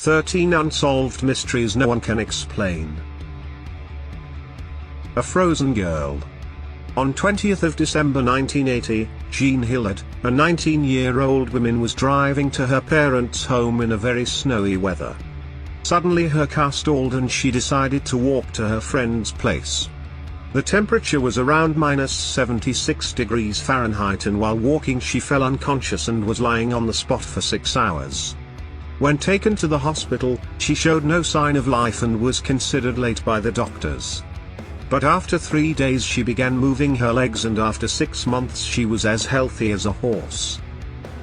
13 Unsolved Mysteries No One Can Explain. A Frozen Girl. On 20th of December 1980, Jean Hillard, a 19-year-old woman, was driving to her parents' home in a very snowy weather. Suddenly her car stalled and she decided to walk to her friend's place. The temperature was around -76 degrees Fahrenheit, and while walking she fell unconscious and was lying on the spot for 6 hours. When taken to the hospital, she showed no sign of life and was considered late by the doctors. But after 3 days she began moving her legs, and after 6 months she was as healthy as a horse.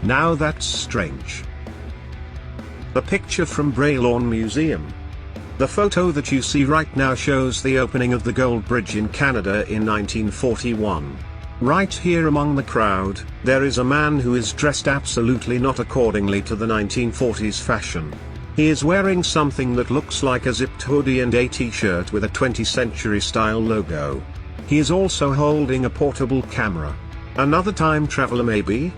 Now that's strange. The picture from Bray Lawn Museum. The photo that you see right now shows the opening of the Gold Bridge in Canada in 1941. Right here among the crowd, there is a man who is dressed absolutely not accordingly to the 1940s fashion. He is wearing something that looks like a zipped hoodie and a t-shirt with a 20th century style logo. He is also holding a portable camera. Another time traveler maybe?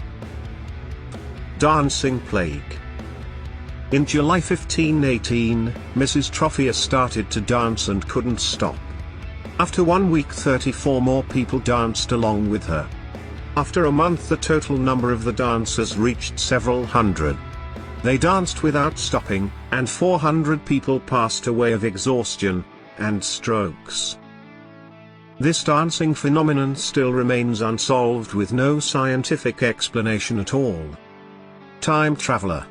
Dancing plague. In July 1518, Mrs. Trophea started to dance and couldn't stop. After 1 week 34 more people danced along with her. After a month the total number of the dancers reached several hundred. They danced without stopping, and 400 people passed away of exhaustion and strokes. This dancing phenomenon still remains unsolved, with no scientific explanation at all. Time traveler.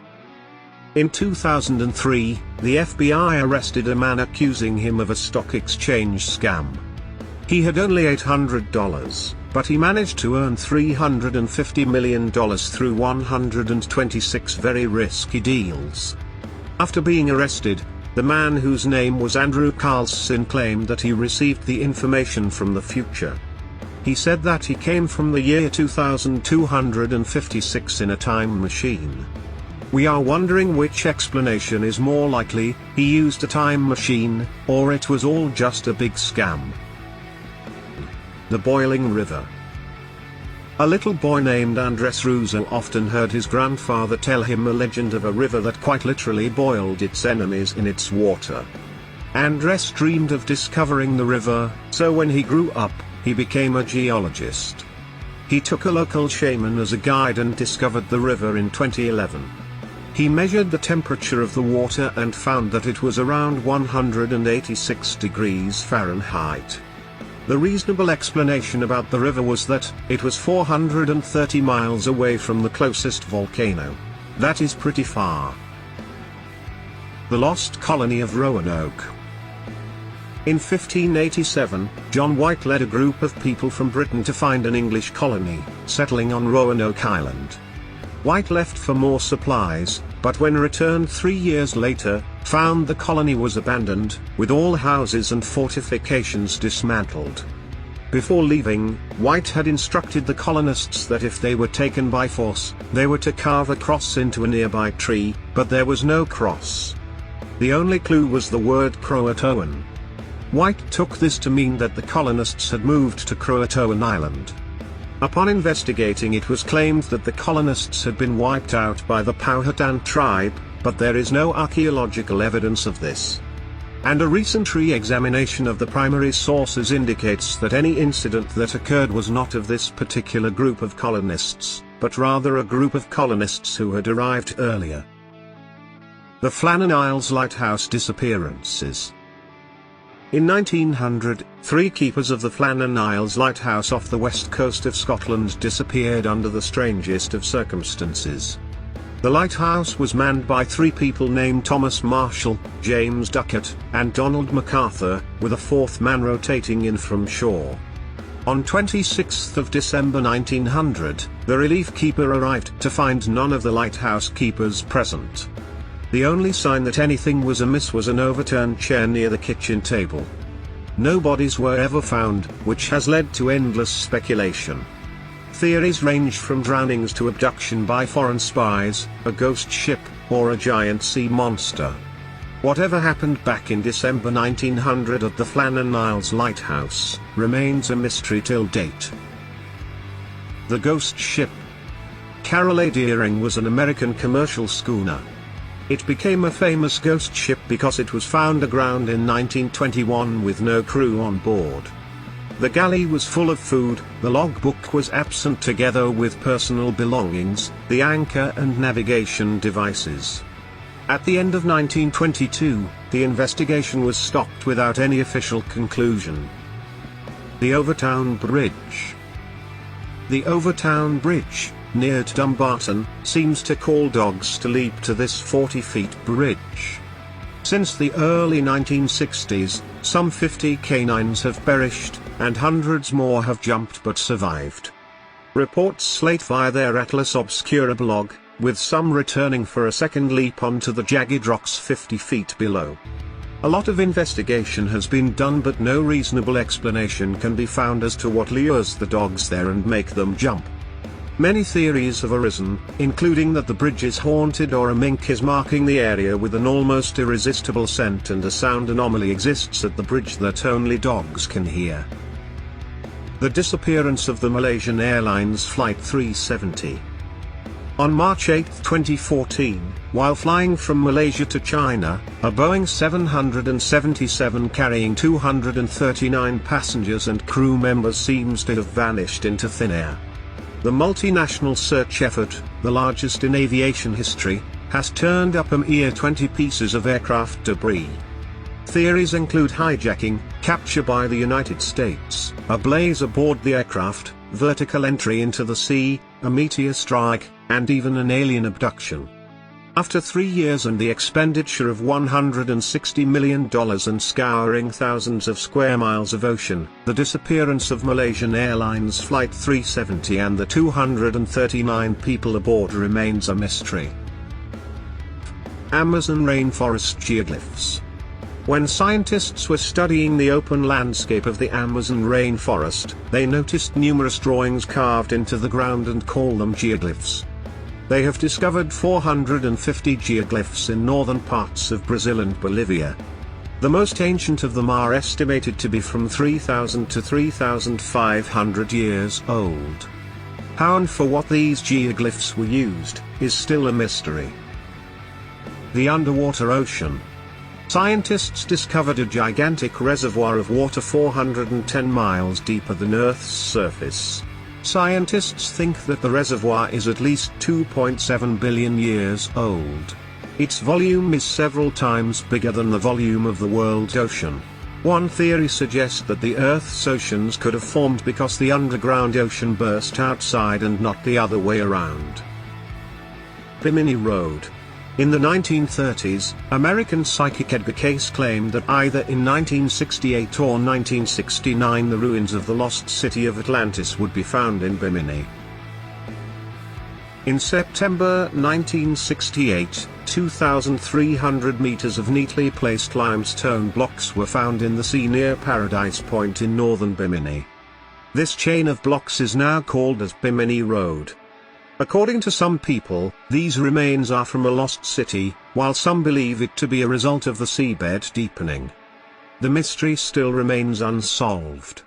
In 2003, the FBI arrested a man accusing him of a stock exchange scam. He had only $800, but he managed to earn $350 million through 126 very risky deals. After being arrested, the man, whose name was Andrew Carlson, claimed that he received the information from the future. He said that he came from the year 2256 in a time machine. We are wondering which explanation is more likely: he used a time machine, or it was all just a big scam. The Boiling River. A little boy named Andres Russo often heard his grandfather tell him a legend of a river that quite literally boiled its enemies in its water. Andres dreamed of discovering the river, so when he grew up, he became a geologist. He took a local shaman as a guide and discovered the river in 2011. He measured the temperature of the water and found that it was around 186 degrees Fahrenheit. The reasonable explanation about the river was that it was 430 miles away from the closest volcano. That is pretty far. The Lost Colony of Roanoke. In 1587, John White led a group of people from Britain to find an English colony, settling on Roanoke Island. White left for more supplies, but when returned 3 years later, found the colony was abandoned, with all houses and fortifications dismantled. Before leaving, White had instructed the colonists that if they were taken by force, they were to carve a cross into a nearby tree, but there was no cross. The only clue was the word Croatoan. White took this to mean that the colonists had moved to Croatoan Island. Upon investigating, it was claimed that the colonists had been wiped out by the Powhatan tribe, but there is no archaeological evidence of this. And a recent re-examination of the primary sources indicates that any incident that occurred was not of this particular group of colonists, but rather a group of colonists who had arrived earlier. The Flannan Isles Lighthouse disappearances. In 1900, 3 keepers of the Flannan Isles lighthouse off the west coast of Scotland disappeared under the strangest of circumstances. The lighthouse was manned by 3 people named Thomas Marshall, James Duckett, and Donald MacArthur, with a 4th man rotating in from shore. On 26th of December 1900, the relief keeper arrived to find none of the lighthouse keepers present. The only sign that anything was amiss was an overturned chair near the kitchen table. No bodies were ever found, which has led to endless speculation. Theories range from drownings to abduction by foreign spies, a ghost ship, or a giant sea monster. Whatever happened back in December 1900 at the Flannan Isles Lighthouse remains a mystery till date. The ghost ship. Carol A. Deering was an American commercial schooner. It became a famous ghost ship because it was found aground in 1921 with no crew on board. The galley was full of food, the logbook was absent together with personal belongings, the anchor and navigation devices. At the end of 1922, the investigation was stopped without any official conclusion. The Overtown Bridge. The Overtown Bridge, near to Dumbarton, seems to call dogs to leap to this 40-feet bridge. Since the early 1960s, some 50 canines have perished, and hundreds more have jumped but survived. Reports slate via their Atlas Obscura blog, with some returning for a second leap onto the jagged rocks 50 feet below. A lot of investigation has been done but no reasonable explanation can be found as to what lures the dogs there and make them jump. Many theories have arisen, including that the bridge is haunted or a mink is marking the area with an almost irresistible scent and a sound anomaly exists at the bridge that only dogs can hear. The disappearance of the Malaysian Airlines Flight 370. On March 8, 2014, while flying from Malaysia to China, a Boeing 777 carrying 239 passengers and crew members seems to have vanished into thin air. The multinational search effort, the largest in aviation history, has turned up a mere 20 pieces of aircraft debris. Theories include hijacking, capture by the United States, a blaze aboard the aircraft, vertical entry into the sea, a meteor strike, and even an alien abduction. After 3 years and the expenditure of $160 million and scouring thousands of square miles of ocean, the disappearance of Malaysian Airlines Flight 370 and the 239 people aboard remains a mystery. Amazon rainforest geoglyphs. When scientists were studying the open landscape of the Amazon rainforest, they noticed numerous drawings carved into the ground and called them geoglyphs. They have discovered 450 geoglyphs in northern parts of Brazil and Bolivia. The most ancient of them are estimated to be from 3,000 to 3,500 years old. How and for what these geoglyphs were used, is still a mystery. The underwater ocean. Scientists discovered a gigantic reservoir of water 410 miles deeper than Earth's surface. Scientists think that the reservoir is at least 2.7 billion years old. Its volume is several times bigger than the volume of the world ocean. One theory suggests that the Earth's oceans could have formed because the underground ocean burst outside and not the other way around. Bimini Road. In the 1930s, American psychic Edgar Cayce claimed that either in 1968 or 1969 the ruins of the lost city of Atlantis would be found in Bimini. In September 1968, 2,300 meters of neatly placed limestone blocks were found in the sea near Paradise Point in northern Bimini. This chain of blocks is now called as Bimini Road. According to some people, these remains are from a lost city, while some believe it to be a result of the seabed deepening. The mystery still remains unsolved.